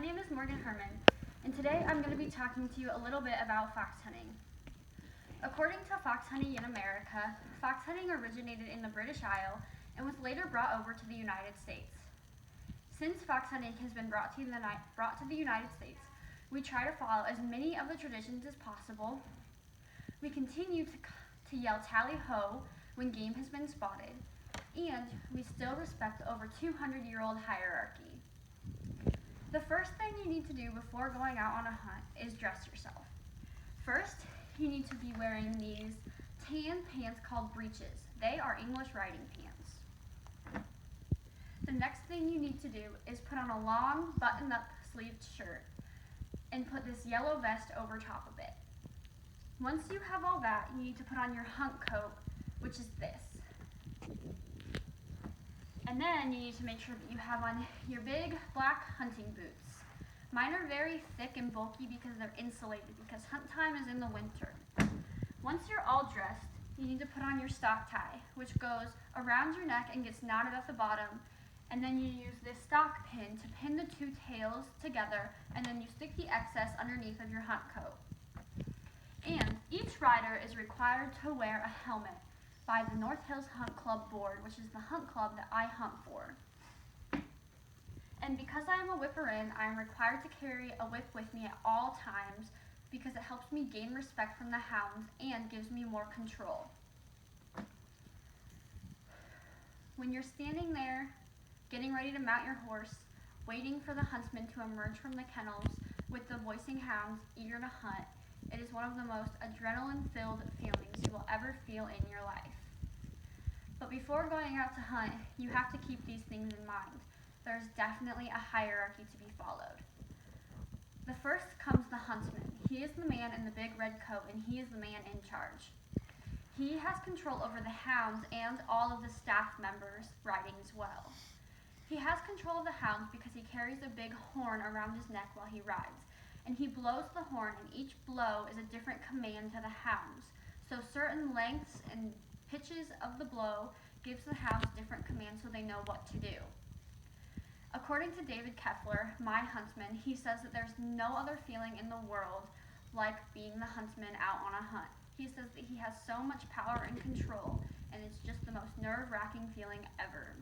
name is Morgan Herman, and today I'm going to be talking to you a little bit about fox hunting. According to Fox Hunting in America, fox hunting originated in the British Isle and was later brought over to the United States. Since fox hunting has been brought to the United States, we try to follow as many of the traditions as possible. We continue to yell tally ho when game has been spotted, and we still respect the over 200-year-old hierarchy. The first thing you need to do before going out on a hunt is dress yourself. First, you need to be wearing these tan pants called breeches. They are English riding pants. The next thing you need to do is put on a long button-up sleeved shirt and put this yellow vest over top of it. Once you have all that, you need to put on your hunt coat, which is this. And then you need to make sure that you have on your big black hunting boots. Mine are very thick and bulky because they're insulated, because hunt time is in the winter. Once you're all dressed, you need to put on your stock tie, which goes around your neck and gets knotted at the bottom. And then you use this stock pin to pin the two tails together, and then you stick the excess underneath of your hunt coat. And each rider is required to wear a helmet by the North Hills Hunt Club Board, which is the hunt club that I hunt for. And because I am a whipper-in, I am required to carry a whip with me at all times because it helps me gain respect from the hounds and gives me more control. When you're standing there, getting ready to mount your horse, waiting for the huntsman to emerge from the kennels with the voicing hounds eager to hunt, it is one of the most adrenaline-filled feelings you will ever feel in your life. But before going out to hunt, you have to keep these things in mind. There's definitely a hierarchy to be followed. The first comes the huntsman. He is the man in the big red coat, and he is the man in charge. He has control over the hounds and all of the staff members riding as well. He has control of the hounds because he carries a big horn around his neck while he rides. And he blows the horn, and each blow is a different command to the hounds. So certain lengths and pitches of the blow gives the hounds different commands so they know what to do. According to David Keffler, my huntsman, he says that there's no other feeling in the world like being the huntsman out on a hunt. He says that he has so much power and control, and it's just the most nerve-wracking feeling ever.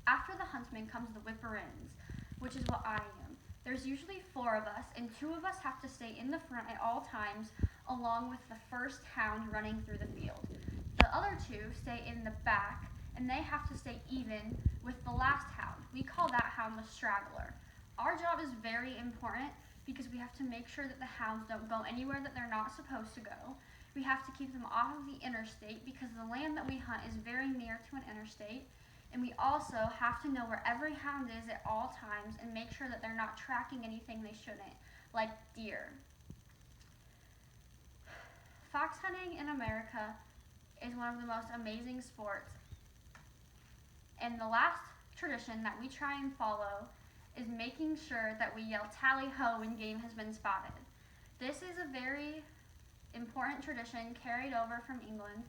After the huntsman comes the whipper-ins, which is what I am. There's usually 4 of us, and 2 of us have to stay in the front at all times, along with the first hound running through the field. The other 2 stay in the back, and they have to stay even with the last hound. We call that hound the straggler. Our job is very important because we have to make sure that the hounds don't go anywhere that they're not supposed to go. We have to keep them off of the interstate because the land that we hunt is very near to an interstate. And we also have to know where every hound is at all times and make sure that they're not tracking anything they shouldn't, like deer. Fox hunting in America is one of the most amazing sports. And the last tradition that we try and follow is making sure that we yell tally ho when game has been spotted. This is a very important tradition carried over from England,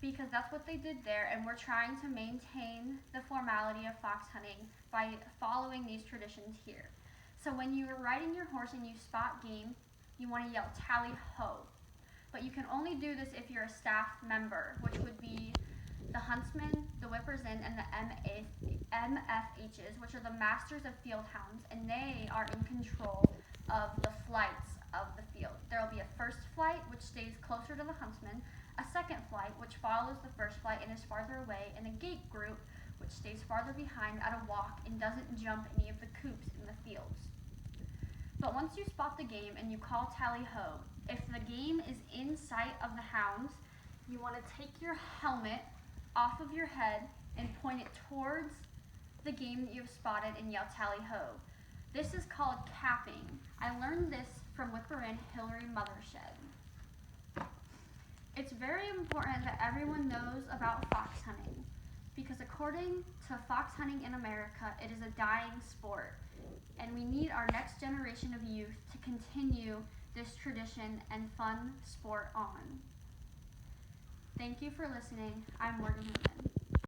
because that's what they did there, and we're trying to maintain the formality of fox hunting by following these traditions here. So when you're riding your horse and you spot game, you want to yell tally ho. But you can only do this if you're a staff member, which would be the huntsman, the whippers-in, and the MFHs, which are the masters of field hounds, and they are in control of the flights of the field. There will be a first flight, which stays closer to the huntsman, a second flight, which follows the first flight and is farther away, and a gate group, which stays farther behind at a walk and doesn't jump any of the coops in the fields. But once you spot the game and you call tally ho, if the game is in sight of the hounds, you want to take your helmet off of your head and point it towards the game that you've spotted and yell tally ho. This is called capping. I learned this from whipper-in Hillary Mothershed. It's very important that everyone knows about fox hunting because according to Fox Hunting in America, it is a dying sport, and we need our next generation of youth to continue this tradition and fun sport on. Thank you for listening. I'm Morgan Herman.